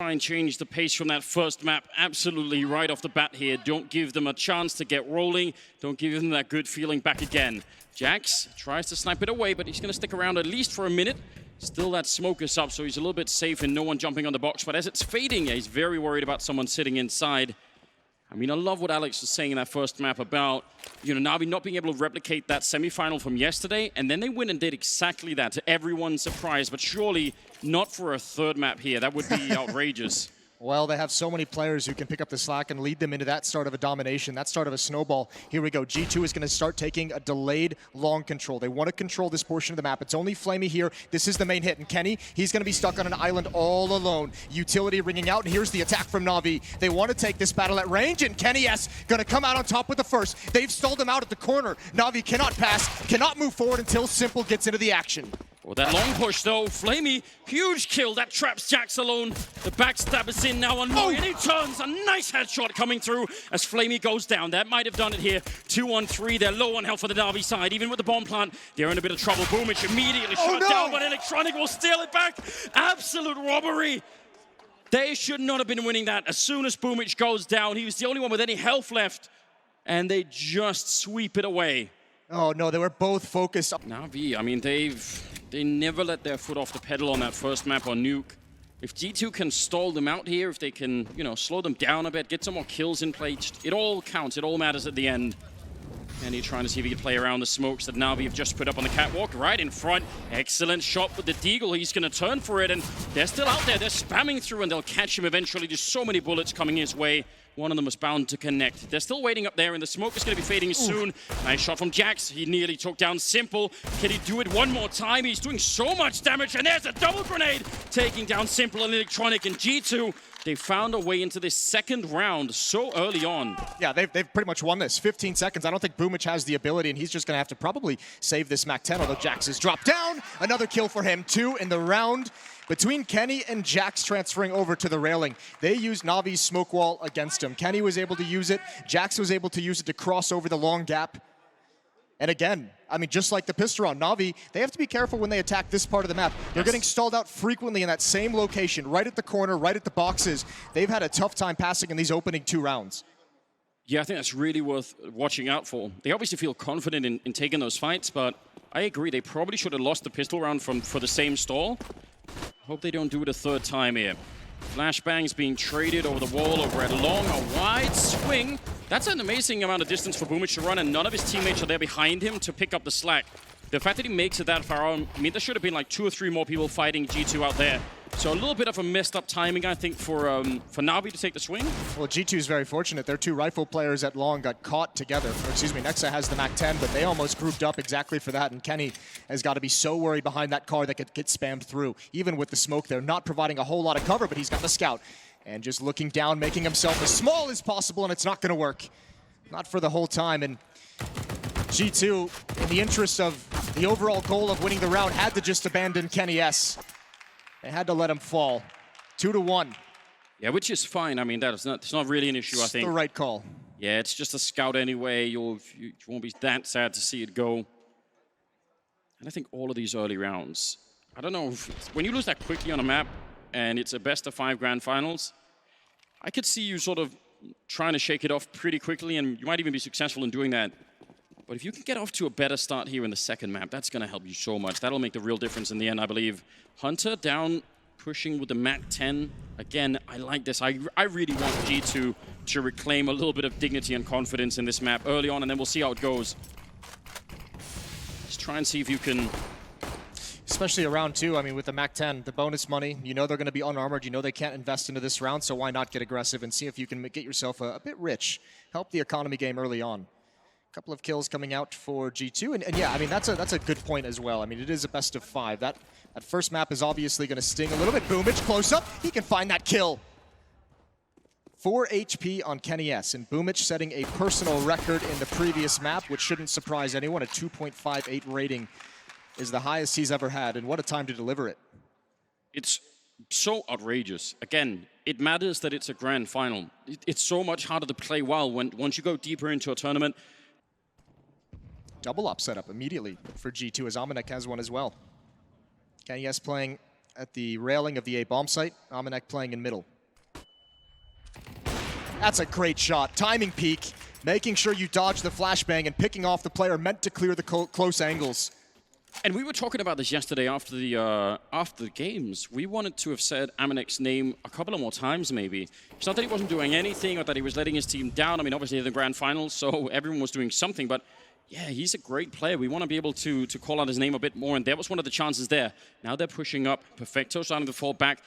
try and change the pace from that first map absolutely right off the bat here. Don't give them a chance to get rolling. Don't give them that good feeling back again. JaCkz tries to snipe it away, but he's going to stick around at least for a minute. Still that smoke is up, so he's a little bit safe and no one jumping on the box. But as it's fading, he's very worried about someone sitting inside. I mean, I love what Alex was saying in that first map about, Navi not being able to replicate that semi-final from yesterday, and then they went and did exactly that to everyone's surprise, but surely not for a third map here. That would be outrageous. Well, they have so many players who can pick up the slack and lead them into that start of a domination, that start of a snowball. Here we go. G2 is going to start taking a delayed long control. They want to control this portion of the map. It's only flamie here. This is the main hit. And Kenny, he's going to be stuck on an island all alone. Utility ringing out, and here's the attack from Na'Vi. They want to take this battle at range, and Kenny S going to come out on top with the first. They've stalled him out at the corner. Na'Vi cannot pass, cannot move forward until Simple gets into the action. Well, that long push, though, flamie, huge kill. That traps JaCkz alone. The backstab is in now on Moy, and he turns. A nice headshot coming through as flamie goes down. That might have done it here. 2-on-3. They're low on health for the Na'Vi side. Even with the bomb plant, they're in a bit of trouble. Boomich immediately shot down, but Electronic will steal it back. Absolute robbery. They should not have been winning that. As soon as Boomich goes down, he was the only one with any health left, and they just sweep it away. Oh, no, they were both focused. Na'Vi, I mean, they never let their foot off the pedal on that first map on Nuke. If G2 can stall them out here, if they can, slow them down a bit, get some more kills in play, it all counts, it all matters at the end. And he's trying to see if he can play around the smokes that Na'Vi have just put up on the catwalk right in front. Excellent shot with the deagle. He's going to turn for it, and they're still out there. They're spamming through, and they'll catch him eventually. There's so many bullets coming his way. One of them was bound to connect. They're still waiting up there, and the smoke is going to be fading soon. Nice shot from JaCkz. He nearly took down Simple. Can he do it one more time? He's doing so much damage, and there's a double grenade taking down Simple and Electronic. And G2, they found a way into this second round so early on. Yeah, they've pretty much won this. 15 seconds. I don't think Boomich has the ability, and he's just going to have to probably save this MAC-10, although JaCkz has dropped down. Another kill for him. 2 in the round. Between Kenny and JaCkz transferring over to the railing, they used Na'Vi's smoke wall against him. Kenny was able to use it. JaCkz was able to use it to cross over the long gap. And again, I mean, just like the pistol round, Na'Vi, they have to be careful when they attack this part of the map. They're getting stalled out frequently in that same location, right at the corner, right at the boxes. They've had a tough time passing in these opening 2 rounds. Yeah, I think that's really worth watching out for. They obviously feel confident in taking those fights, but I agree, they probably should have lost the pistol round for the same stall. Hope they don't do it a third time here. Flashbangs being traded over the wall, over at long, a wide swing. That's an amazing amount of distance for Boomich to run, and none of his teammates are there behind him to pick up the slack. The fact that he makes it that far on, I mean, there should have been like 2 or 3 more people fighting G2 out there. So a little bit of a messed up timing, I think, for Na'Vi to take the swing. Well, G2 is very fortunate. Their 2 rifle players at long got caught together. Or, excuse me, nexa has the MAC-10, but they almost grouped up exactly for that. And Kenny has got to be so worried behind that car that could get spammed through. Even with the smoke there, not providing a whole lot of cover, but he's got the scout. And just looking down, making himself as small as possible, and it's not going to work. Not for the whole time. And G2, in the interest of the overall goal of winning the round, had to just abandon Kenny S. They had to let him fall. 2-1. Yeah, which is fine. I mean, it's not really an issue, I think. It's the right call. Yeah, it's just a scout anyway. You won't be that sad to see it go. And I think all of these early rounds, I don't know, when you lose that quickly on a map and it's a best-of-5 grand finals, I could see you sort of trying to shake it off pretty quickly, and you might even be successful in doing that. But if you can get off to a better start here in the second map, that's going to help you so much. That'll make the real difference in the end, I believe. Hunter down, pushing with the MAC-10. Again, I like this. I really want G2 to reclaim a little bit of dignity and confidence in this map early on, and then we'll see how it goes. Just try and see if you can... Especially around 2, I mean, with the MAC-10, the bonus money, you know they're going to be unarmored, you know they can't invest into this round, so why not get aggressive and see if you can get yourself a bit rich. Help the economy game early on. Couple of kills coming out for G2, and yeah, I mean, that's a good point as well. I mean, it is a best of 5. That first map is obviously going to sting a little bit. Boomich close up, he can find that kill. 4 HP on Kenny S, and Boomich setting a personal record in the previous map, which shouldn't surprise anyone. A 2.58 rating is the highest he's ever had, and what a time to deliver it. It's so outrageous. Again, it matters that it's a grand final. It's so much harder to play well once you go deeper into a tournament. Double up setup immediately for G2, as AmaNEk has one as well. Kenny S playing at the railing of the A bomb site, AmaNEk playing in middle. That's a great shot. Timing peek, making sure you dodge the flashbang and picking off the player meant to clear the close angles. And we were talking about this yesterday after the games. We wanted to have said AmaNEk's name a couple of more times, maybe. It's not that he wasn't doing anything or that he was letting his team down. I mean, obviously, in the grand finals, so everyone was doing something. But yeah, he's a great player. We want to be able to call out his name a bit more, and there was one of the chances there. Now they're pushing up. Perfecto starting to fall back.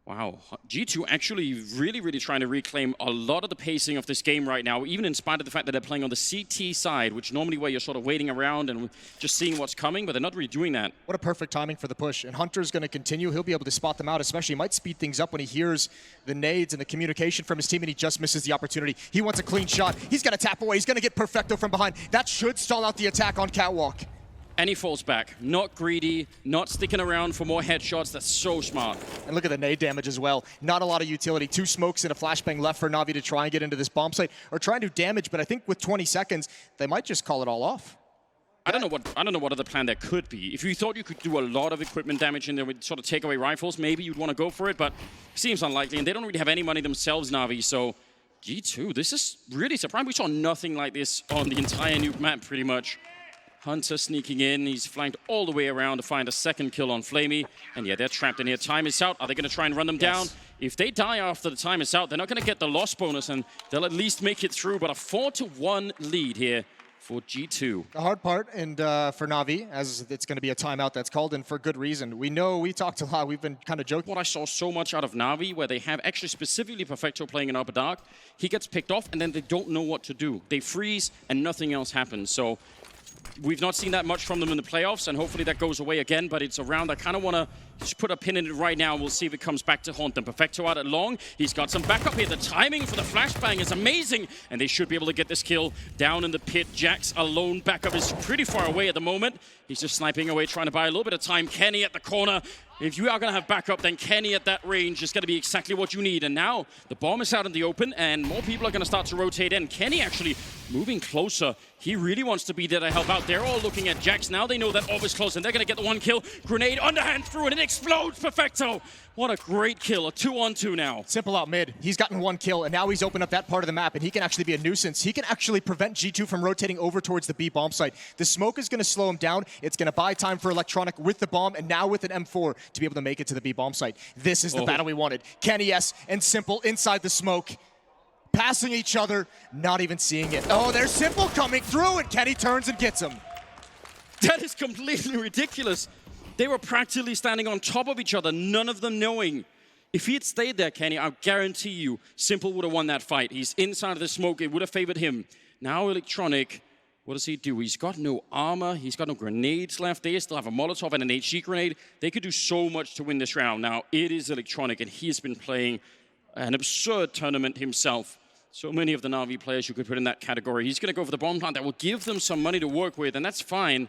Wow, G2 actually really trying to reclaim a lot of the pacing of this game right now, even in spite of the fact that they're playing on the CT side, which normally where you're sort of waiting around and just seeing what's coming, but they're not really doing that. What a perfect timing for the push. And Hunter's going to continue. He'll be able to spot them out, especially he might speed things up when he hears the nades and the communication from his team, and he just misses the opportunity. He wants a clean shot. He's going to tap away. He's going to get Perfecto from behind. That should stall out the attack on Catwalk. And he falls back. Not greedy, not sticking around for more headshots. That's so smart. And look at the nade damage as well. Not a lot of utility. 2 smokes and a flashbang left for Na'Vi to try and get into this bomb site, or try and do damage, but I think with 20 seconds, they might just call it all off. I don't know what other plan there could be. If you thought you could do a lot of equipment damage and they would sort of take away rifles, maybe you'd want to go for it, but seems unlikely, and they don't really have any money themselves, Na'Vi, so G2, this is really surprising. We saw nothing like this on the entire nuke map, pretty much. Hunter sneaking in. He's flanked all the way around to find a second kill on flamie. And yeah, they're trapped in here. Time is out. Are they going to try and run them down? If they die after the time is out, they're not going to get the loss bonus, and they'll at least make it through. But a 4-1 lead here for G2. The hard part, and for Na'Vi, as it's going to be a timeout that's called, and for good reason. We know, we talked a lot, we've been kind of joking. What I saw so much out of Na'Vi, where they have actually specifically Perfecto playing in Upper Dark, he gets picked off, and then they don't know what to do. They freeze, and nothing else happens. So we've not seen that much from them in the playoffs, and hopefully that goes away again, but it's a round I kind of want to just put a pin in it right now. We'll see if it comes back to haunt them. Perfecto out at long. He's got some backup here. The timing for the flashbang is amazing, and they should be able to get this kill down in the pit. JaCkz alone. Backup is pretty far away at the moment. He's just sniping away, trying to buy a little bit of time. Kenny at the corner. If you are going to have backup, then Kenny at that range is going to be exactly what you need. And now the bomb is out in the open, and more people are going to start to rotate in. Kenny actually moving closer. He really wants to be there to help out. They're all looking at JaCkz. Now they know that Orb is close, and they're going to get the 1 kill. Grenade underhand through, and it explodes. Perfecto. What a great kill. A 2-on-2 now. Simple out mid. He's gotten 1 kill, and now he's opened up that part of the map, and he can actually be a nuisance. He can actually prevent G2 from rotating over towards the B bomb site. The smoke is going to slow him down. It's going to buy time for Electronic with the bomb, and now with an M4 to be able to make it to the B bomb site. This is the battle we wanted. Kenny S and Simple inside the smoke, passing each other, not even seeing it. Oh, there's Simple coming through, and Kenny turns and gets him. That is completely ridiculous. They were practically standing on top of each other, none of them knowing. If he had stayed there, Kenny, I guarantee you, Simple would have won that fight. He's inside of the smoke. It would have favored him. Now Electronic, what does he do? He's got no armor. He's got no grenades left. They still have a Molotov and an HG grenade. They could do so much to win this round. Now, it is Electronic, and he's been playing an absurd tournament himself. So many of the Na'Vi players you could put in that category. He's going to go for the bomb plant. That will give them some money to work with, and that's fine.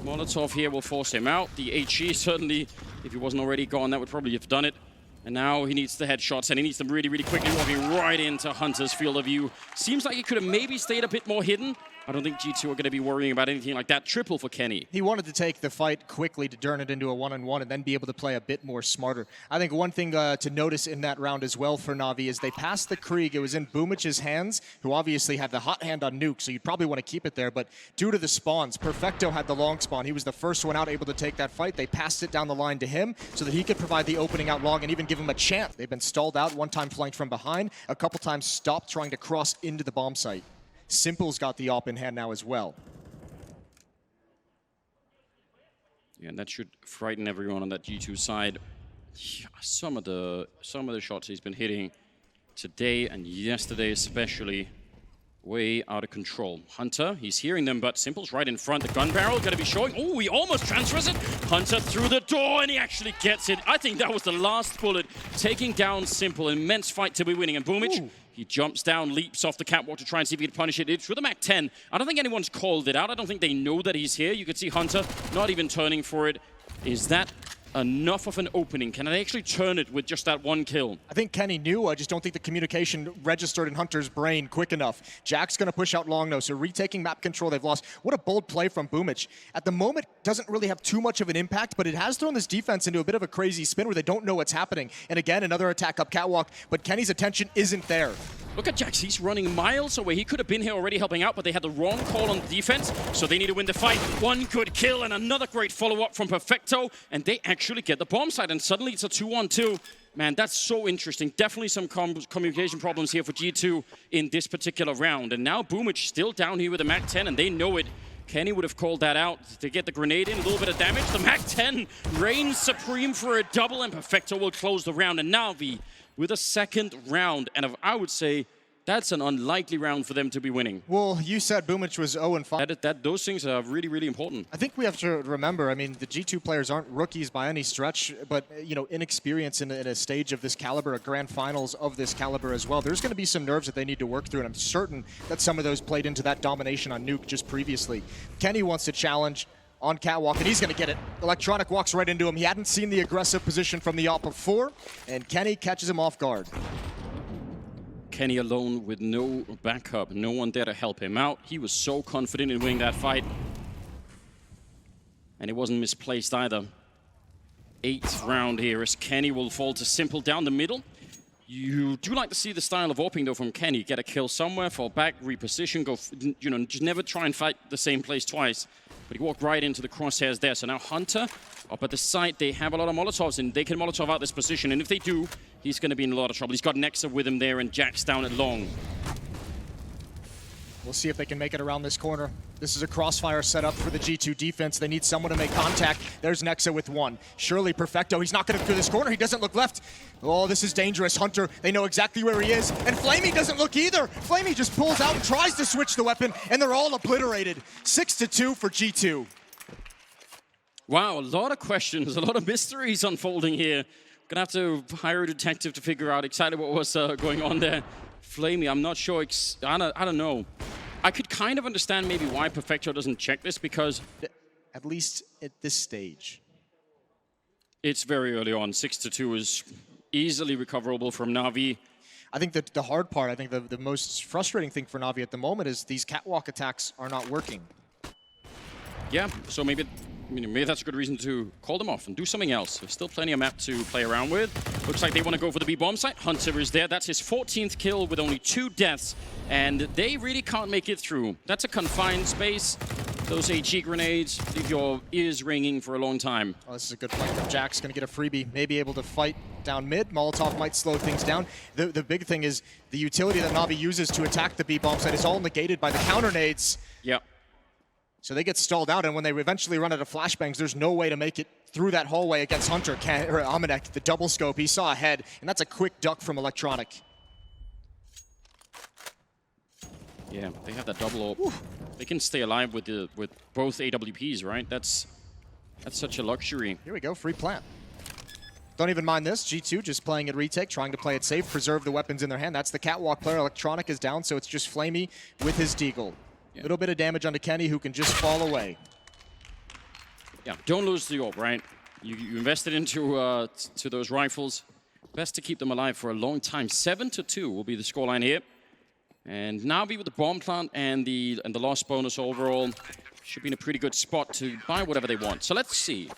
Molotov here will force him out. The HE certainly, if he wasn't already gone, that would probably have done it. And now he needs the headshots, and he needs them really quickly, walking right into Hunter's field of view. Seems like he could have maybe stayed a bit more hidden. I don't think G2 are going to be worrying about anything like that. Triple for Kenny. He wanted to take the fight quickly to turn it into a one-on-one and then be able to play a bit more smarter. I think one thing to notice in that round as well for Na'Vi is they passed the Krieg. It was in Boomich's hands, who obviously had the hot hand on Nuke, so you'd probably want to keep it there. But due to the spawns, Perfecto had the long spawn. He was the first one out able to take that fight. They passed it down the line to him so that he could provide the opening out long and even give him a chance. They've been stalled out, one time flanked from behind, a couple times stopped trying to cross into the bomb site. Simple's got the op in hand now as well. Yeah, and that should frighten everyone on that G2 side. Yeah, some of the shots he's been hitting today and yesterday especially, way out of control. Hunter, he's hearing them, but Simple's right in front. The gun barrel going to be showing. Oh, he almost transfers it. Hunter through the door, and he actually gets it. I think that was the last bullet, taking down Simple. Immense fight to be winning. And Boomich, he jumps down, leaps off the catwalk to try and see if he can punish it. It's with the MAC-10. I don't think anyone's called it out. I don't think they know that he's here. You can see Hunter not even turning for it. Is that enough of an opening? Can they actually turn it with just that 1 kill? I think Kenny knew. I just don't think the communication registered in Hunter's brain quick enough. JaCkz going to push out long though, so retaking map control they've lost. What a bold play from Boomich. At the moment, doesn't really have too much of an impact, but it has thrown this defense into a bit of a crazy spin where they don't know what's happening. And again, another attack up catwalk, but Kenny's attention isn't there. Look at JaCkz, he's running miles away. He could have been here already helping out, but they had the wrong call on defense, so they need to win the fight. One good kill and another great follow-up from Perfecto, and they actually get the bomb site, and suddenly it's a 2-on-2. Man, that's so interesting. Definitely some communication problems here for G2 in this particular round. And now boomage still down here with the MAC-10, and they know it. Kenny would have called that out to get the grenade in, a little bit of damage. The MAC-10 reigns supreme for a double, and Perfecto will close the round. And Navi with a second round, and I would say that's an unlikely round for them to be winning. Well, you said boomage was 0-5. Those things are really, really important. I think we have to remember, I mean, the G2 players aren't rookies by any stretch, but, you know, inexperience in a stage of this caliber, a grand finals of this caliber as well. There's going to be some nerves that they need to work through, and I'm certain that some of those played into that domination on Nuke just previously. Kenny wants to challenge on Catwalk, and he's going to get it. Electronic walks right into him. He hadn't seen the aggressive position from the op before, and Kenny catches him off guard. Kenny alone with no backup, no one there to help him out. He was so confident in winning that fight. And it wasn't misplaced either. 8th round here as Kenny will fall to Simple down the middle. You do like to see the style of AWPing though from Kenny. Get a kill somewhere, fall back, reposition, go, you know, just never try and fight the same place twice. But he walked right into the crosshairs there. So now Hunter up at the site, they have a lot of Molotovs and they can Molotov out this position. And if they do, he's going to be in a lot of trouble. He's got Nexa with him there and JaCkz down at long. We'll see if they can make it around this corner. This is a crossfire setup for the G2 defense. They need someone to make contact. There's Nexa with one. Surely Perfecto, he's not going to do this corner. He doesn't look left. Oh, this is dangerous. Hunter, they know exactly where he is. And flamie doesn't look either. flamie just pulls out and tries to switch the weapon, and they're all obliterated. 6-2 for G2. Wow, a lot of questions, a lot of mysteries unfolding here. Gonna have to hire a detective to figure out exactly what was going on there. flamie, I'm not sure. I don't know. I could kind of understand maybe why Perfecto doesn't check this because... At least at this stage. It's very early on. 6-2 is easily recoverable from Navi. I think that the hard part, I think the most frustrating thing for Navi at the moment is these catwalk attacks are not working. Yeah, so maybe that's a good reason to call them off and do something else. There's still plenty of map to play around with. Looks like they want to go for the B-bomb site. Hunter is there. That's his 14th kill with only 2 deaths. And they really can't make it through. That's a confined space. Those HE grenades leave your ears ringing for a long time. Oh, this is a good point from JaCkz. Going to get a freebie. Maybe able to fight down mid. Molotov might slow things down. The big thing is the utility that Navi uses to attack the B-bomb site is all negated by the counter nades. Yep. So they get stalled out, and when they eventually run out of flashbangs, there's no way to make it through that hallway against Hunter. Or AmaNEk, the double scope, he saw ahead, and that's a quick duck from Electronic. Yeah, they have that double AWP. They can stay alive with both AWPs, right? That's such a luxury. Here we go, free plant. Don't even mind this. G2 just playing it retake, trying to play it safe, preserve the weapons in their hand. That's the catwalk player. Electronic is down, so it's just flamie with his deagle. A little bit of damage onto Kenny, who can just fall away. Yeah, don't lose the AWP, right? You invested into to those rifles. Best to keep them alive for a long time. 7-2 will be the scoreline here. And Navi with the bomb plant and the loss bonus overall should be in a pretty good spot to buy whatever they want. So let's see.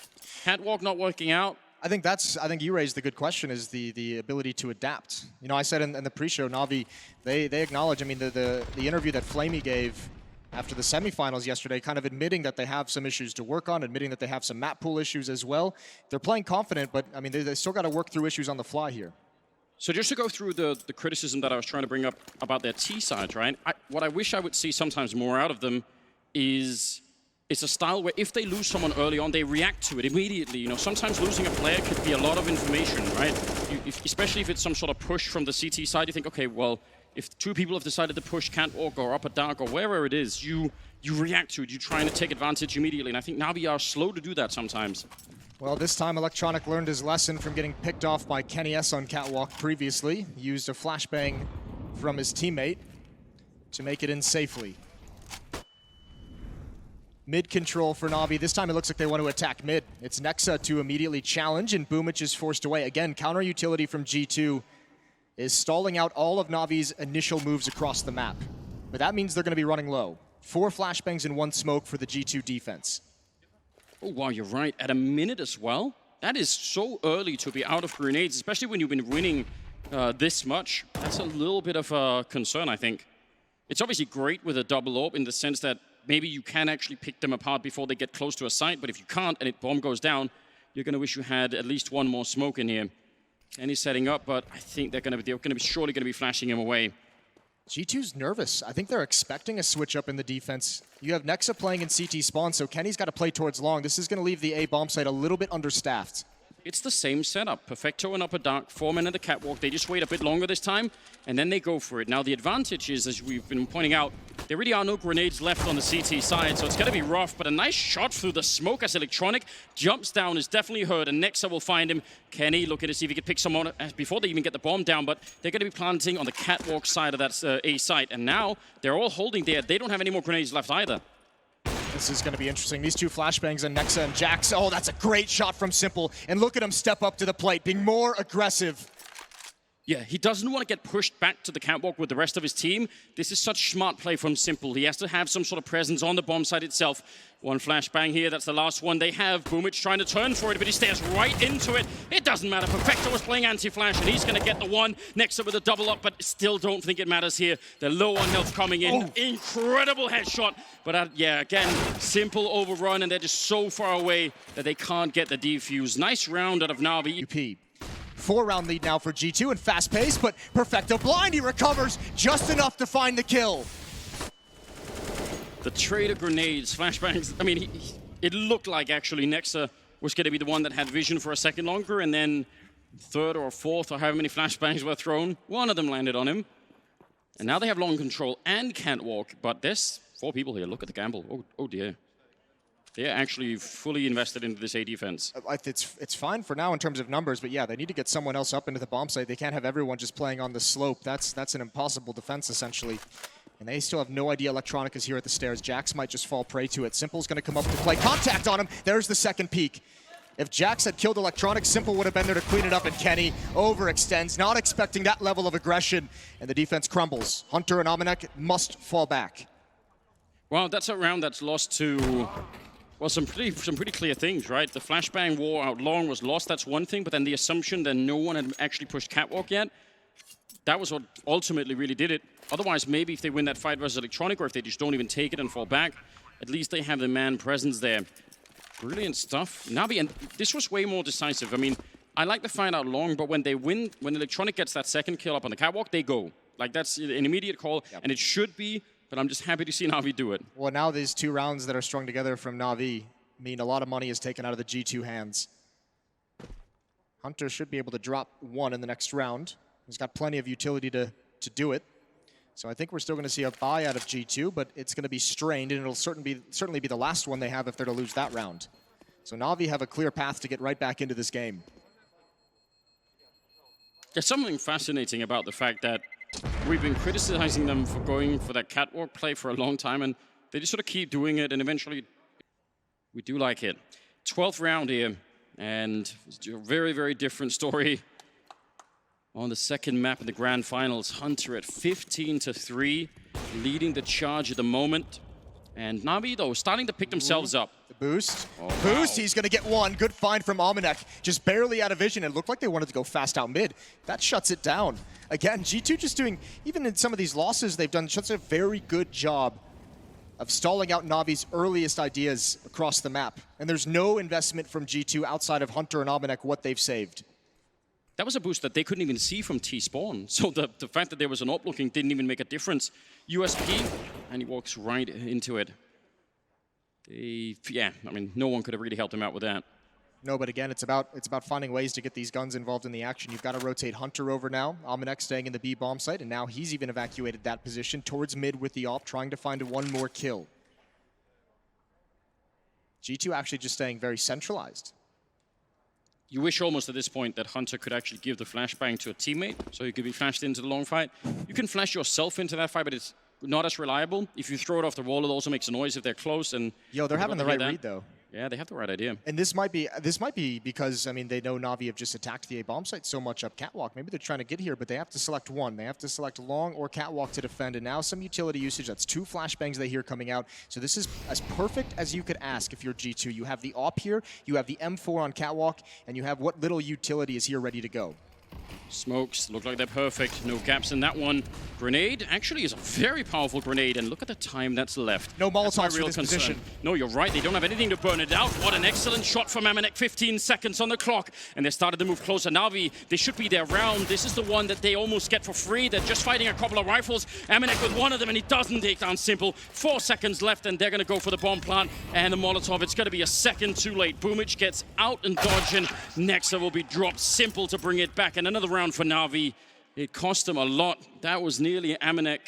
Catwalk not working out. I think you raised the good question, is the ability to adapt. You know, I said in the pre-show, Navi, they acknowledge, I mean, the interview that flamie gave after the semifinals yesterday, kind of admitting that they have some issues to work on, admitting that they have some map pool issues as well. They're playing confident, but I mean, they still got to work through issues on the fly here. So just to go through the criticism that I was trying to bring up about their T sides, right? What I wish I would see sometimes more out of them is it's a style where if they lose someone early on, they react to it immediately. You know, sometimes losing a player could be a lot of information, right? Especially if it's some sort of push from the CT side, you think, okay, well, if 2 people have decided to push catwalk or up a dark or wherever it is, you react to it. You're trying to take advantage immediately. And I think Navi are slow to do that sometimes. Well, this time Electronic learned his lesson from getting picked off by Kenny S on catwalk previously. He used a flashbang from his teammate to make it in safely. Mid control for Navi. This time it looks like they want to attack mid. It's Nexa to immediately challenge, and boomage is forced away. Again, counter utility from G2 is stalling out all of Navi's initial moves across the map. But that means they're going to be running low. 4 flashbangs and 1 smoke for the G2 defense. Oh, wow, you're right. At a minute as well? That is so early to be out of grenades, especially when you've been winning this much, that's a little bit of a concern, I think. It's obviously great with a double orb in the sense that maybe you can actually pick them apart before they get close to a site, but if you can't and bomb goes down, you're going to wish you had at least one more smoke in here. And he's setting up, but I think they're surely going to be flashing him away. G2's nervous. I think they're expecting a switch up in the defense. You have Nexa playing in CT spawn, so Kenny's got to play towards long. This is going to leave the A bomb site a little bit understaffed. It's the same setup. Perfecto and Upper Dark, 4 men at the catwalk. They just wait a bit longer this time, and then they go for it. Now, the advantage is, as we've been pointing out, there really are no grenades left on the CT side, so it's going to be rough, but a nice shot through the smoke as Electronic jumps down, is definitely hurt, and Nexa will find him. Kenny looking to see if he can pick someone before they even get the bomb down, but they're going to be planting on the catwalk side of that A site, and now they're all holding there. They don't have any more grenades left either. This is going to be interesting. These two flashbangs and Nexa and JaCkz. Oh, that's a great shot from Simple. And look at him step up to the plate, being more aggressive. Yeah, he doesn't want to get pushed back to the catwalk with the rest of his team. This is such smart play from Simple. He has to have some sort of presence on the bomb site itself. One flashbang here, that's the last one they have. Boomich trying to turn for it, but he stares right into it. It doesn't matter. Perfecto was playing anti-flash, and he's going to get the one next to with a double up, but still don't think it matters here. They're low on health coming in. Oh. Incredible headshot. But yeah, again, Simple overrun, and they're just so far away that they can't get the defuse. Nice round out of Navi. UP. 4-round lead now for G2 and fast pace, but Perfecto blind. He recovers just enough to find the kill. The trade of grenades, flashbangs. I mean, it looked like actually Nexa was going to be the one that had vision for a second longer, and then third or fourth or however many flashbangs were thrown, one of them landed on him. And now they have long control and can't walk, but there's 4 people here. Look at the gamble. Oh dear. They're actually fully invested into this A defense. It's fine for now in terms of numbers, but yeah, they need to get someone else up into the bomb site. They can't have everyone just playing on the slope. That's an impossible defense, essentially. And they still have no idea Electronic is here at the stairs. JaCkz might just fall prey to it. Simple's going to come up to play contact on him. There's the second peek. If JaCkz had killed Electronic, Simple would have been there to clean it up, and Kenny overextends, not expecting that level of aggression, and the defense crumbles. Hunter and AmaNEk must fall back. Well, that's a round that's lost to... Well, some pretty clear things, right? The flashbang war out long was lost, that's one thing, but then the assumption that no one had actually pushed catwalk yet, that was what ultimately really did it. Otherwise, maybe if they win that fight versus Electronic, or if they just don't even take it and fall back, at least they have the man presence there. Brilliant stuff. Navi, and this was way more decisive. I mean, I like the fight out long, but when they win, when Electronic gets that second kill up on the catwalk, they go. Like, that's an immediate call, and it should be, but I'm just happy to see Navi do it. Well, now these 2 rounds that are strung together from Navi mean a lot of money is taken out of the G2 hands. Hunter should be able to drop 1 in the next round. He's got plenty of utility to do it. So I think we're still going to see a buy out of G2, but it's going to be strained, and it'll certainly be the last one they have if they're to lose that round. So Navi have a clear path to get right back into this game. There's something fascinating about the fact that we've been criticizing them for going for that catwalk play for a long time, and they just sort of keep doing it, and eventually we do like it. 12th round here, and it's a very, very different story on the second map in the grand finals. Hunter at 15-3, leading the charge at the moment. And Navi, though, starting to pick themselves up. The boost. Oh, Boost, wow. He's going to get 1. Good find from AmaNEk. Just barely out of vision. It looked like they wanted to go fast out mid. That shuts it down. Again, G2 just doing, even in some of these losses, they've done such a very good job of stalling out Navi's earliest ideas across the map. And there's no investment from G2 outside of Hunter and AmaNEk, what they've saved. That was a boost that they couldn't even see from T-spawn. So the fact that there was an op looking didn't even make a difference. USP, and he walks right into it. Yeah, I mean, no one could have really helped him out with that. No, but again, it's about finding ways to get these guns involved in the action. You've got to rotate Hunter over now. AmaNEk staying in the B bomb site, and now he's even evacuated that position towards mid with the op, trying to find 1 more kill. G2 actually just staying very centralized. You wish almost at this point that Hunter could actually give the flashbang to a teammate, so he could be flashed into the long fight. You can flash yourself into that fight, but it's not as reliable. If you throw it off the wall, it also makes a noise if they're close. And yo, they're having the right read, though. Yeah, they have the right idea. And this might be because, I mean, they know Navi have just attacked the A bomb site so much up catwalk. Maybe they're trying to get here, but they have to select 1. They have to select long or catwalk to defend. And now some utility usage. That's 2 flashbangs they hear coming out. So this is as perfect as you could ask if you're G2. You have the op here, you have the M4 on catwalk, and you have what little utility is here ready to go. Smokes look like they're perfect. No gaps in that one. Grenade actually is a very powerful grenade, and look at the time that's left. No That's my Molotovs for real this concern. position. No, you're right. They don't have anything to burn it out. What an excellent shot from AmaNEk. 15 seconds on the clock, and they started to move closer. Na'Vi, they should be their round. This is the one that they almost get for free. They're just fighting a couple of rifles. AmaNEk with one of them, and he doesn't take down Simple. 4 seconds left, and they're going to go for the bomb plant and the Molotov. It's going to be a second too late. Boomich gets out and dodging. Nexa will be dropped. Simple to bring it back, and another round for Na'Vi. It cost them a lot. That was nearly AmaNEk.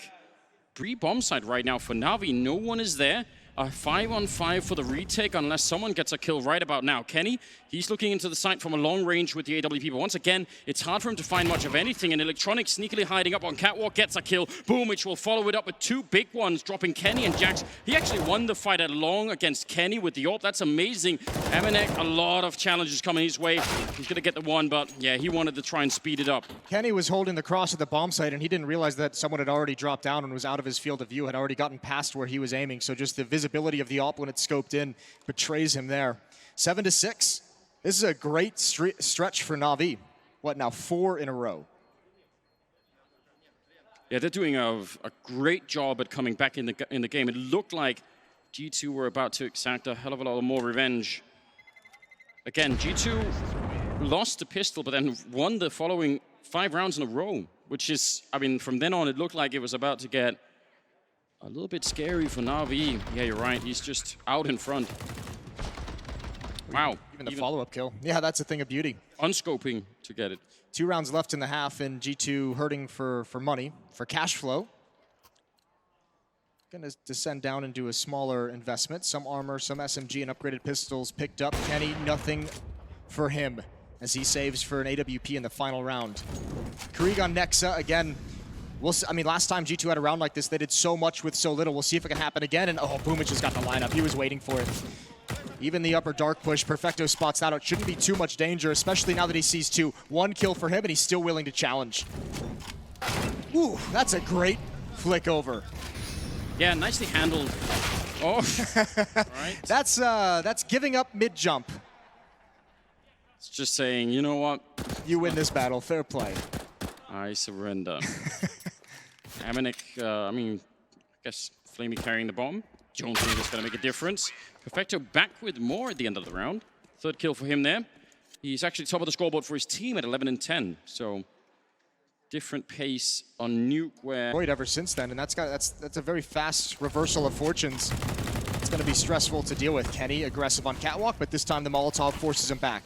Pre-bomb side right now for Na'Vi. No one is there. A 5-on-5 for the retake unless someone gets a kill right about now. Kenny, he's looking into the site from a long range with the AWP, but once again, it's hard for him to find much of anything, and Electronic sneakily hiding up on Catwalk gets a kill. Boomich will follow it up with 2 big ones, dropping Kenny and JaCkz. He actually won the fight at long against Kenny with the AWP. That's amazing. AmaNEk, a lot of challenges coming his way. He's going to get the one, but yeah, he wanted to try and speed it up. Kenny was holding the cross at the bomb site, and he didn't realize that someone had already dropped down and was out of his field of view, had already gotten past where he was aiming, so just the visibility of the AWP when it's scoped in betrays him there. 7-6. This is a great stretch for Na'Vi. What now, 4 in a row? Yeah, they're doing a great job at coming back in the game. It looked like G2 were about to exact a hell of a lot more revenge. Again, G2 lost the pistol, but then won the following 5 rounds in a row, which is, I mean, from then on, it looked like it was about to get a little bit scary for Na'Vi. Yeah, you're right. He's just out in front. Wow. Even the follow-up kill. Yeah, that's a thing of beauty. Unscoping to get it. 2 rounds left in the half, and G2 hurting for money, for cash flow. Gonna descend down and do a smaller investment. Some armor, some SMG, and upgraded pistols picked up. Kenny, nothing for him as he saves for an AWP in the final round. Krieg on Nexa, again. I mean, last time G2 had a round like this, they did so much with so little. We'll see if it can happen again. And oh, Boomich has got the lineup. He was waiting for it. Even the upper dark push, Perfecto spots that out. Shouldn't be too much danger, especially now that he sees 2. 1 kill for him, and he's still willing to challenge. Ooh, that's a great flick over. Yeah, nicely handled. Oh, right. That's giving up mid-jump. It's just saying, you know what? You win this battle, fair play. I surrender. AmaNEk, I mean, I guess flamie carrying the bomb. Don't think it's going to make a difference. Perfecto back with more at the end of the round. 3rd kill for him there. He's actually top of the scoreboard for his team at 11 and 10. So different pace on Nuke where... Ever since then, and that's a very fast reversal of fortunes. It's going to be stressful to deal with. Kenny aggressive on Catwalk, but this time the Molotov forces him back.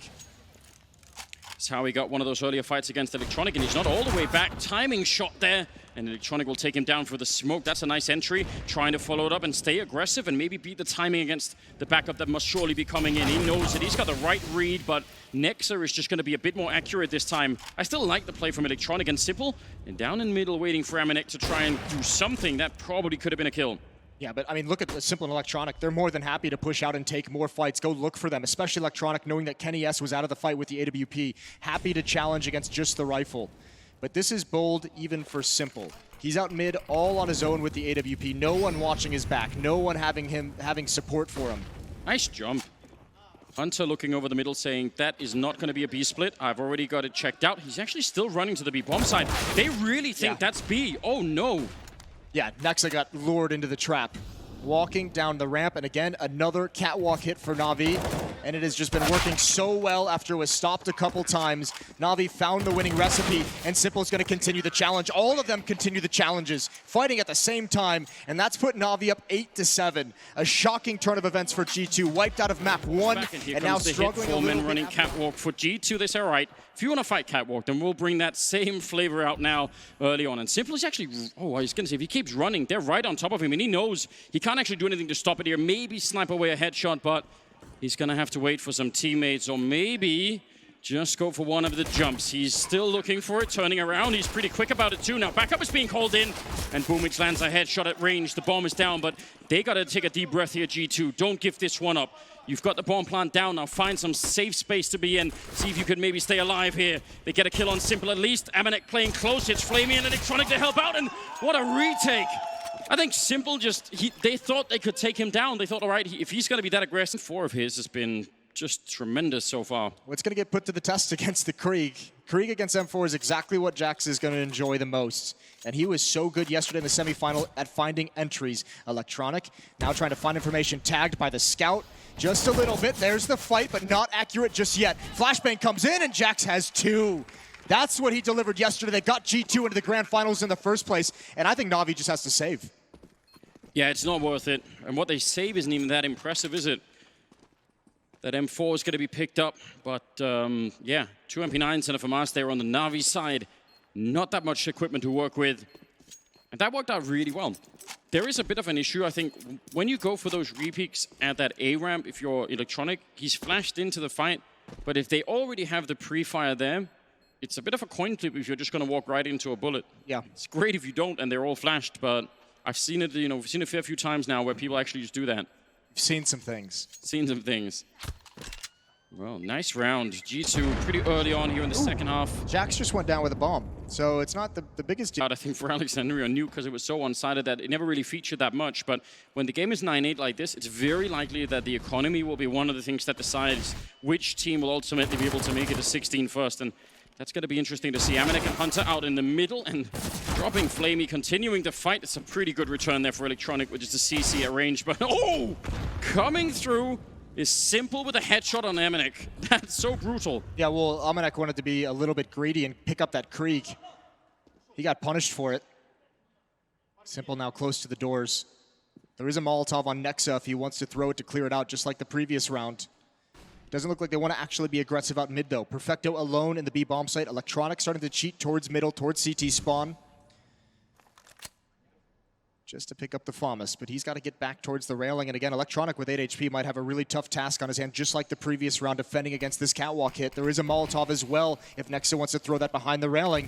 That's how he got one of those earlier fights against Electronic, and he's not all the way back. Timing shot there, and Electronic will take him down for the smoke. That's a nice entry, trying to follow it up and stay aggressive and maybe beat the timing against the backup that must surely be coming in. He knows that he's got the right read, but Nexa is just going to be a bit more accurate this time. I still like the play from Electronic and Simple, and down in middle waiting for AmaNEk to try and do something that probably could have been a kill. Yeah, but I mean, look at the Simple and Electronic. They're more than happy to push out and take more fights. Go look for them, especially Electronic, knowing that Kenny S was out of the fight with the AWP. Happy to challenge against just the rifle. But this is bold even for Simple. He's out mid all on his own with the AWP. No one watching his back. No one having support for him. Nice jump. Hunter looking over the middle saying, that is not going to be a B split. I've already got it checked out. He's actually still running to the B bomb side. They really think that's B. Oh, no. Yeah, Nexa got lured into the trap. Walking down the ramp, and again, another catwalk hit for Na'Vi. And it has just been working so well after it was stopped a couple times. Na'Vi found the winning recipe, and Simple is going to continue the challenge. All of them continue the challenges, fighting at the same time, and that's put Na'Vi up 8-7. A shocking turn of events for G2, wiped out of map 1, and now struggling a little bit. 4 men running catwalk for G2. They say, all right, if you want to fight catwalk, then we'll bring that same flavor out now early on. And Simple is actually, oh, I was going to say, if he keeps running, they're right on top of him, and he knows he can't actually do anything to stop it here. Maybe snipe away a headshot, but he's going to have to wait for some teammates, or maybe just go for one of the jumps. He's still looking for it, turning around. He's pretty quick about it too. Now backup is being called in, and Boomich lands a headshot at range. The bomb is down, but they got to take a deep breath here, G2. Don't give this one up. You've got the bomb plant down. Now find some safe space to be in. See if you could maybe stay alive here. They get a kill on Simple at least. AmaNEk playing close. It's flamie and Electronic to help out, and what a retake. I think Simple just, they thought they could take him down. They thought, all right, if he's going to be that aggressive, 4 of his has been just tremendous so far. Well, it's going to get put to the test against the Krieg. Krieg against M4 is exactly what JaCkz is going to enjoy the most. And he was so good yesterday in the semifinal at finding entries. Electronic now trying to find information, tagged by the scout. Just a little bit. There's the fight, but not accurate just yet. Flashbang comes in, and JaCkz has 2. That's what he delivered yesterday. They got G2 into the grand finals in the first place. And I think Na'Vi just has to save. Yeah, it's not worth it. And what they save isn't even that impressive, is it? That M4 is going to be picked up, but yeah, 2 MP9s and a FAMAS there on the Na'Vi side. Not that much equipment to work with. And that worked out really well. There is a bit of an issue, I think, when you go for those repeaks at that A ramp, if you're Electronic, he's flashed into the fight, but if they already have the pre-fire there, it's a bit of a coin flip if you're just going to walk right into a bullet. Yeah. It's great if you don't and they're all flashed, but I've seen it, you know, we've seen it a fair few times now where people actually just do that. Seen some things. Seen some things. Well, nice round. G2 pretty early on here in the second half. JaCkz just went down with a bomb, so it's not the biggest... I think for Alexandria on Nuke, because it was so one-sided that it never really featured that much. But when the game is 9-8 like this, it's very likely that the economy will be one of the things that decides which team will ultimately be able to make it to 16 first. And that's going to be interesting to see. AmaNEk and Hunter out in the middle and dropping flamie, continuing the fight. It's a pretty good return there for Electronic, which is the CC at range. But oh, coming through is Simple with a headshot on AmaNEk. That's so brutal. Yeah, well, AmaNEk wanted to be a little bit greedy and pick up that Krieg. He got punished for it. Simple now close to the doors. There is a Molotov on Nexa if he wants to throw it to clear it out, just like the previous round. Doesn't look like they want to actually be aggressive out mid, though. Perfecto alone in the B bomb site. Electronic starting to cheat towards middle, towards CT spawn. Just to pick up the FAMAS, but he's got to get back towards the railing. And again, Electronic with 8 HP might have a really tough task on his hand, just like the previous round, defending against this catwalk hit. There is a Molotov as well, if Nexa wants to throw that behind the railing.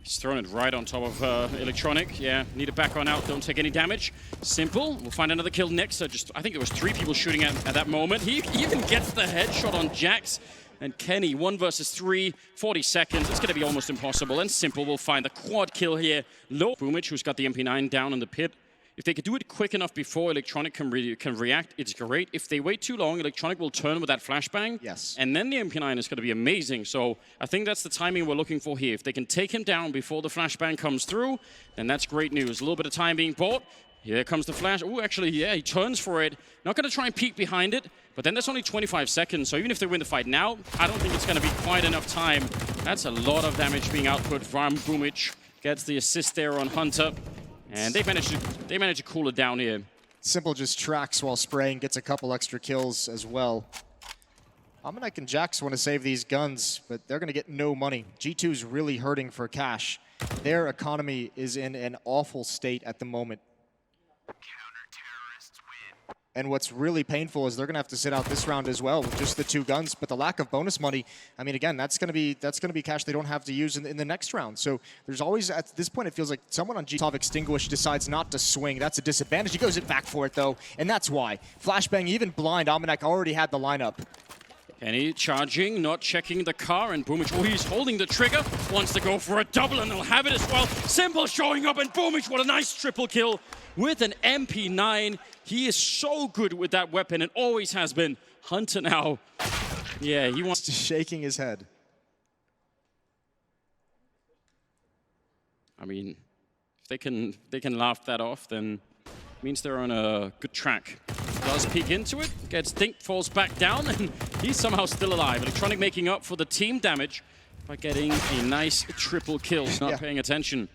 He's throwing it right on top of Electronic. Yeah, need to back on out, don't take any damage. Simple, we'll find another kill next. I think there was 3 people shooting at that moment. He even gets the headshot on JaCkz. And Kenny, 1 versus 3, 40 seconds. It's going to be almost impossible. And Simple will find the quad kill here. Low Boomich, who's got the MP9 down in the pit. If they could do it quick enough before Electronic can react, it's great. If they wait too long, Electronic will turn with that flashbang. Yes. And then the MP9 is going to be amazing. So I think that's the timing we're looking for here. If they can take him down before the flashbang comes through, then that's great news. A little bit of time being bought. Here comes the flash. Oh, actually, yeah, he turns for it. Not going to try and peek behind it, but then there's only 25 seconds. So even if they win the fight now, I don't think it's going to be quite enough time. That's a lot of damage being output from Boomich. Gets the assist there on Hunter. And they managed to cool it down here. Simple just tracks while spraying, gets a couple extra kills as well. AmaNEk and JaCkz want to save these guns, but they're going to get no money. G2's really hurting for cash. Their economy is in an awful state at the moment. And what's really painful is they're going to have to sit out this round as well with just the 2 guns. But the lack of bonus money, I mean, again, that's going to be cash they don't have to use in the next round. So there's always, at this point, it feels like someone on G2 Extinguish decides not to swing. That's a disadvantage. He goes it back for it, though, and that's why. Flashbang, even blind, AmaNEk already had the lineup. Kenny charging, not checking the car, and Boomich, oh, he's holding the trigger. Wants to go for a double, and they'll have it as well. Simple showing up, and Boomich, what a nice triple kill with an MP9. He is so good with that weapon and always has been. Hunter now, yeah, he wants to shaking his head. I mean, if they can laugh that off, then it means they're on a good track. Does peek into it, gets dinked, falls back down, and he's somehow still alive. Electronic making up for the team damage by getting a nice triple kill. Not paying attention.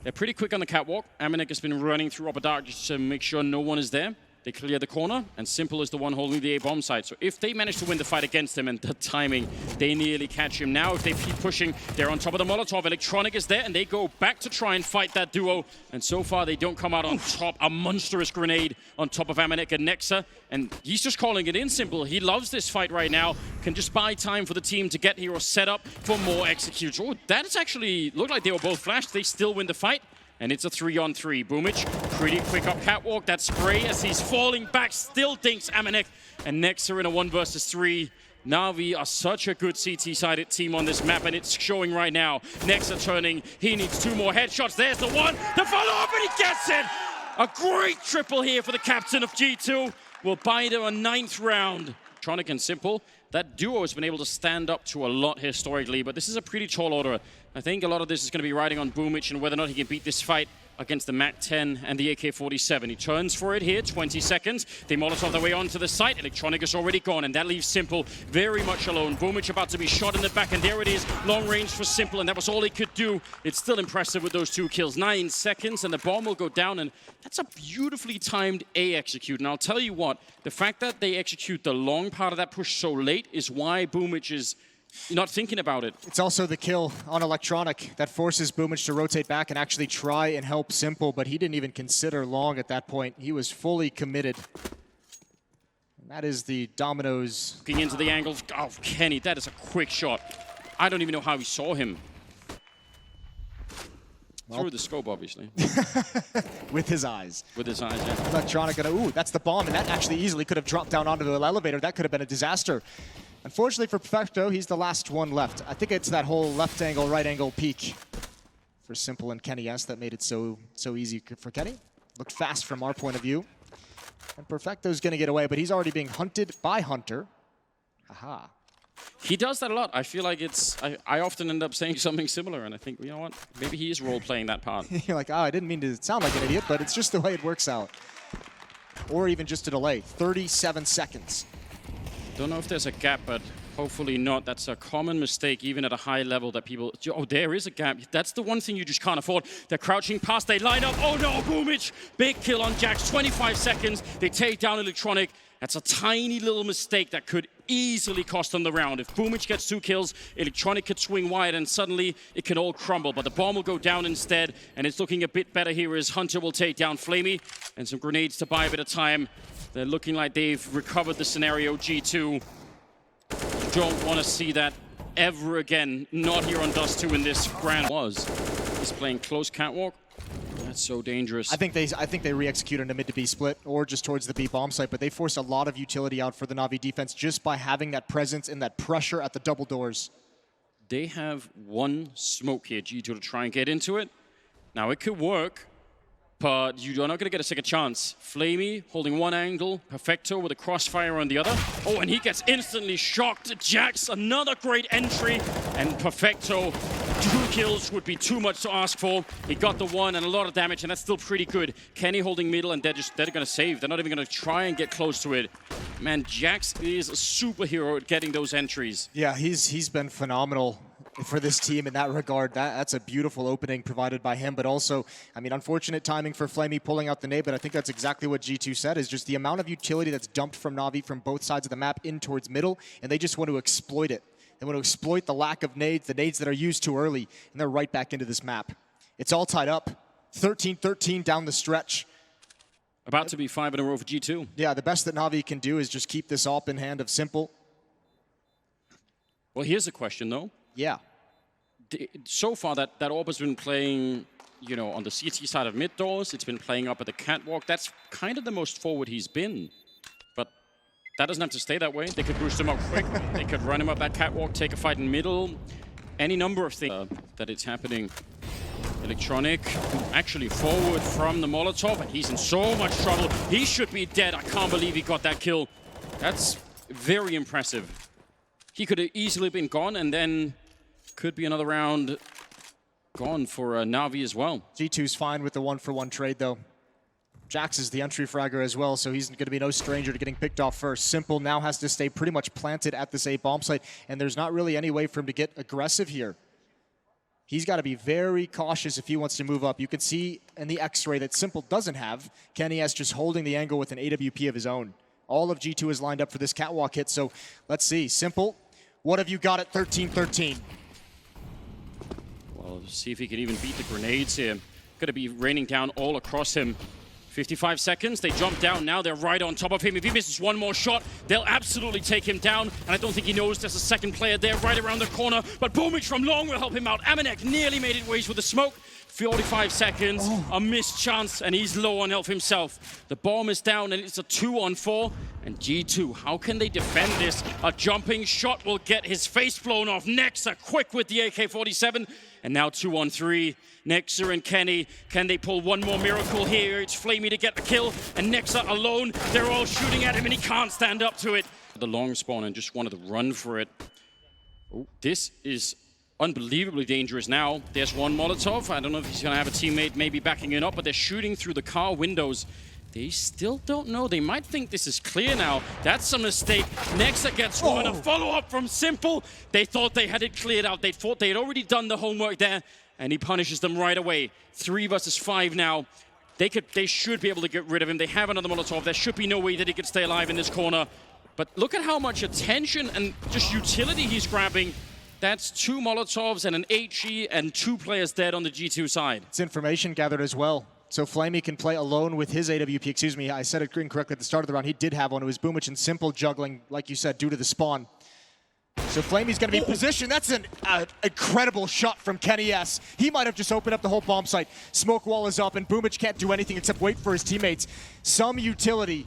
They're pretty quick on the catwalk. AmaNEk has been running through upper dark just to make sure no one is there. They clear the corner, and Simple is the one holding the A-bomb site. So if they manage to win the fight against him and the timing, they nearly catch him. Now if they keep pushing, they're on top of the Molotov. Electronic is there, and they go back to try and fight that duo. And so far, they don't come out on top. A monstrous grenade on top of AmaNEk and Nexa. And he's just calling it in, Simple. He loves this fight right now. Can just buy time for the team to get here or set up for more executes. Oh, that has actually looked like they were both flashed. They still win the fight. And it's a 3-on-3. Boomich, pretty quick up catwalk. That spray as he's falling back still dinks AmaNEk. And Nexa in a 1 versus 3. Na'Vi are such a good CT-sided team on this map, and it's showing right now. Nexa turning. He needs 2 more headshots. There's the one. The follow-up, and he gets it. A great triple here for the captain of G2. Will buy them a 9th round. Electronic and Simple, that duo has been able to stand up to a lot historically, but this is a pretty tall order. I think a lot of this is going to be riding on Boomich and whether or not he can beat this fight against the MAC-10 and the AK-47. He turns for it here, 20 seconds. They Molotov their way onto the site. Electronic is already gone, and that leaves Simple very much alone. Boomich about to be shot in the back, and there it is. Long range for Simple, and that was all he could do. It's still impressive with those 2 kills. 9 seconds, and the bomb will go down, and that's a beautifully timed A execute. And I'll tell you what, the fact that they execute the long part of that push so late is why Boomich is not thinking about it. It's also the kill on Electronic that forces Boomich to rotate back and actually try and help Simple, but he didn't even consider long at that point. He was fully committed. And that is the Dominoes. Looking into the angle. Oh, Kenny, that is a quick shot. I don't even know how he saw him. Well, through the scope, obviously. With his eyes. With his eyes, yeah. Electronic, ooh, that's the bomb, and that actually easily could have dropped down onto the elevator. That could have been a disaster. Unfortunately for Perfecto, he's the last one left. I think it's that whole left angle, right angle peak for Simple and Kenny S that made it so easy for Kenny. Looked fast from our point of view. And Perfecto's going to get away, but he's already being hunted by Hunter. Aha. He does that a lot. I feel like it's... I often end up saying something similar, and I think, you know what? Maybe he is role-playing that part. You're like, oh, I didn't mean to sound like an idiot, but it's just the way it works out. Or even just a delay. 37 seconds. Don't know if there's a gap, but hopefully not. That's a common mistake, even at a high level, that people... Oh, there is a gap. That's the one thing you just can't afford. They're crouching past. They line up. Oh, no, Boomich. Big kill on JaCkz. 25 seconds. They take down Electronic. That's a tiny little mistake that could easily cost them the round. If Boomich gets 2 kills, Electronic could swing wide, and suddenly it can all crumble. But the bomb will go down instead, and it's looking a bit better here as Hunter will take down flamie, and some grenades to buy a bit of time. They're looking like they've recovered the scenario. G2 don't want to see that ever again. Not here on Dust 2 in this grand was. He's playing close catwalk. That's so dangerous. I think they re-execute on a mid to B split or just towards the B bomb site, but they force a lot of utility out for the Na'Vi defense just by having that presence and that pressure at the double doors. They have 1 smoke here, G2, to try and get into it. Now it could work, but you're not going to get a second chance. flamie holding 1 angle, Perfecto with a crossfire on the other. Oh, and he gets instantly shocked. JaCkz, another great entry, and Perfecto, 2 kills would be too much to ask for. He got the 1 and a lot of damage, and that's still pretty good. Kenny holding middle, and they're going to save. They're not even going to try and get close to it. Man, JaCkz is a superhero at getting those entries. Yeah, he's been phenomenal for this team in that regard. That's a beautiful opening provided by him, but also, I mean, unfortunate timing for flamie pulling out the nade, but I think that's exactly what G2 said, is just the amount of utility that's dumped from Na'Vi from both sides of the map in towards middle, and they just want to exploit it. They want to exploit the lack of nades, the nades that are used too early, and they're right back into this map. It's all tied up. 13-13 down the stretch. About to be 5 in a row for G2. Yeah, the best that Na'Vi can do is just keep this AWP in hand of Simple. Well, here's a question, though. Yeah. So far, that AWP has been playing, you know, on the CT side of mid doors. It's been playing up at the catwalk. That's kind of the most forward he's been. But that doesn't have to stay that way. They could boost him up quick. They could run him up that catwalk, take a fight in middle. Any number of things that it's happening. Electronic actually forward from the Molotov, and he's in so much trouble. He should be dead. I can't believe he got that kill. That's very impressive. He could have easily been gone, and then could be another round gone for Na'Vi as well. G2's fine with the 1-for-1 trade, though. JaCkz is the entry fragger as well, so he's going to be no stranger to getting picked off first. Simple now has to stay pretty much planted at this A bomb site, and there's not really any way for him to get aggressive here. He's got to be very cautious if he wants to move up. You can see in the X-ray that Simple doesn't have. Kenny S just holding the angle with an AWP of his own. All of G2 is lined up for this catwalk hit, so let's see. Simple, what have you got at 13-13? Well, see if he can even beat the grenades here. Going to be raining down all across him. 55 seconds, they jump down, now they're right on top of him. If he misses one more shot, they'll absolutely take him down, and I don't think he knows there's a second player there right around the corner, but Boomich from long will help him out. AmaNEk nearly made it ways with the smoke. 45 seconds, a missed chance, and he's low on health himself. The bomb is down, and it's a 2-on-4, and G2, how can they defend this? A jumping shot will get his face blown off. Nexa quick with the AK-47, and now 2-on-3. Nexa and Kenny, can they pull one more miracle here? It's flamie to get the kill, and Nexa alone. They're all shooting at him, and he can't stand up to it. for the long spawn and just wanted to run for it. Oh, this is unbelievably dangerous now. There's one Molotov. I don't know if he's going to have a teammate maybe backing it up, but they're shooting through the car windows. They still don't know. They might think this is clear now. That's a mistake. Nexa gets one. A follow-up from Simple. They thought they had it cleared out. They thought they had already done the homework there, and he punishes them right away. 3 versus 5 now. They should be able to get rid of him. They have another Molotov. There should be no way that he could stay alive in this corner. But look at how much attention and just utility he's grabbing. That's 2 Molotovs and an HE and 2 players dead on the G2 side. It's information gathered as well. So flamie can play alone with his AWP. Excuse me, I said it incorrectly at the start of the round. He did have one. It was Boomich and Simple juggling, like you said, due to the spawn. So flamie's going to be positioned. That's an incredible shot from Kenny S. He might have just opened up the whole bomb site. Smoke wall is up, and Boomich can't do anything except wait for his teammates. Some utility.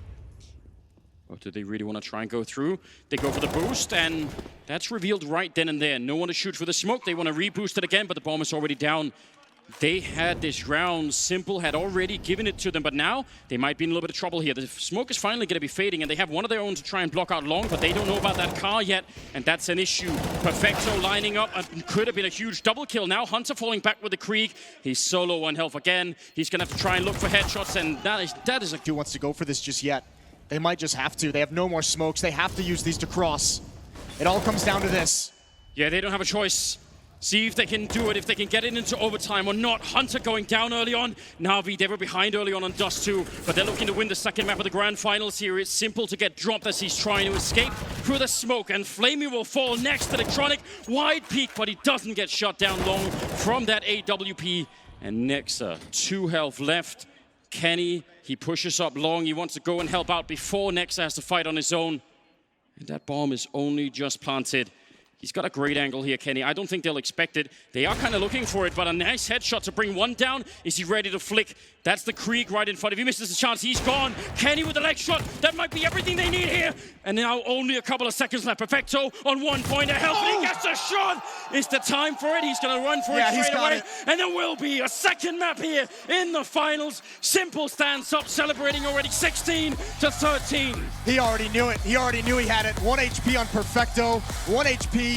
Oh, do they really want to try and go through? They go for the boost, and that's revealed right then and there. No one to shoot for the smoke. They want to reboost it again, but the bomb is already down. They had this round. Simple had already given it to them, but now they might be in a little bit of trouble here. The smoke is finally going to be fading, and they have one of their own to try and block out long, but they don't know about that car yet, and that's an issue. Perfecto lining up, and could have been a huge double kill. Now Hunter falling back with the Krieg. He's solo 1 health again. He's going to have to try and look for headshots, and that is a... Who wants to go for this just yet? They might just have to. They have no more smokes. They have to use these to cross. It all comes down to this. Yeah, they don't have a choice. See if they can do it, if they can get it into overtime or not. Hunter going down early on. Na'Vi, they were behind early on Dust 2, but they're looking to win the second map of the grand finals here. It's Simple to get dropped as he's trying to escape through the smoke, and flamie will fall next. Electronic, wide peek, but he doesn't get shot down long from that AWP. And Nexa, 2 health left. Kenny, he pushes up long. He wants to go and help out before Nexa has to fight on his own. And that bomb is only just planted. He's got a great angle here, Kenny. I don't think they'll expect it. They are kind of looking for it, but a nice headshot to bring one down. Is he ready to flick? That's the Krieg right in front. If he misses the chance, he's gone. Kenny with the leg shot. That might be everything they need here. And now only a couple of seconds left. Perfecto on 1 point of health, and he gets a shot. It's the time for it. He's going to run for it straight away. And there will be a second map here in the finals. Simple stands up, celebrating already 16-13. He already knew it. He already knew he had it. 1 HP on Perfecto. 1 HP.